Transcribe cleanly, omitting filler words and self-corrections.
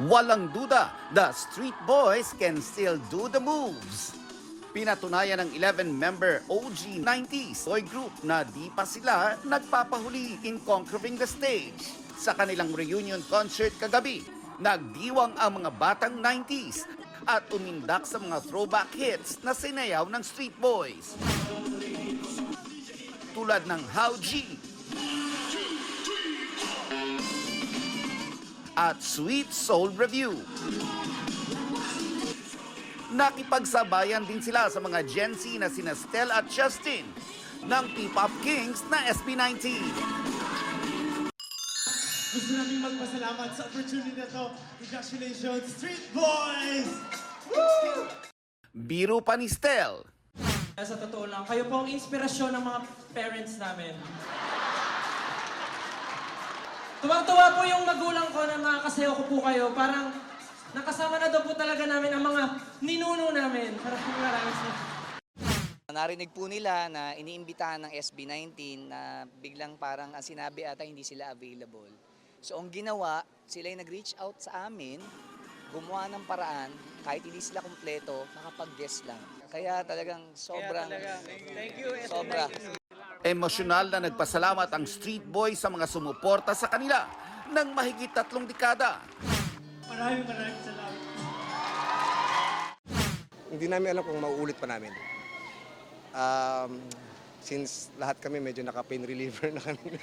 Walang duda, the Street Boys can still do the moves. Pinatunayan ng 11-member OG90s boy group na di pa sila nagpapahuli in conquering the stage. Sa kanilang reunion concert kagabi, nagdiwang ang mga batang 90s at umindak sa mga throwback hits na sinayaw ng Street Boys. Tulad ng How G at Sweet Soul Review. Nakipagsabayan din sila sa mga Gen Z na sina Stel at Justin ng P-Pop Kings na SB19. Gusto namin magpasalamat sa opportunity na to. Congratulations, Street Boys! Woo! Biro pa ni Stel. Sa totoo lang, kayo po ang inspirasyon ng mga parents namin. Tuwang-tuwa po yung magulang ko na makakasayaw ko po kayo. Parang nakasama na daw po talaga namin ang mga ninuno namin. Maraming salamat. Narinig po nila na iniimbitahan ng SB19 na biglang parang ang sinabi ata hindi sila available. So ang ginawa, sila yung nag-reach out sa amin, gumawa ng paraan, kahit hindi sila kumpleto, makapag-guest lang. Kaya talagang sobrang, Thank you, sobra. Emosyonal na nagpasalamat ang Street Boys sa mga sumuporta sa kanila ng mahigit 3 dekada. Maraming salamat. Hindi namin alam kung mauulit pa namin. Since lahat kami medyo naka-pain reliever na kami.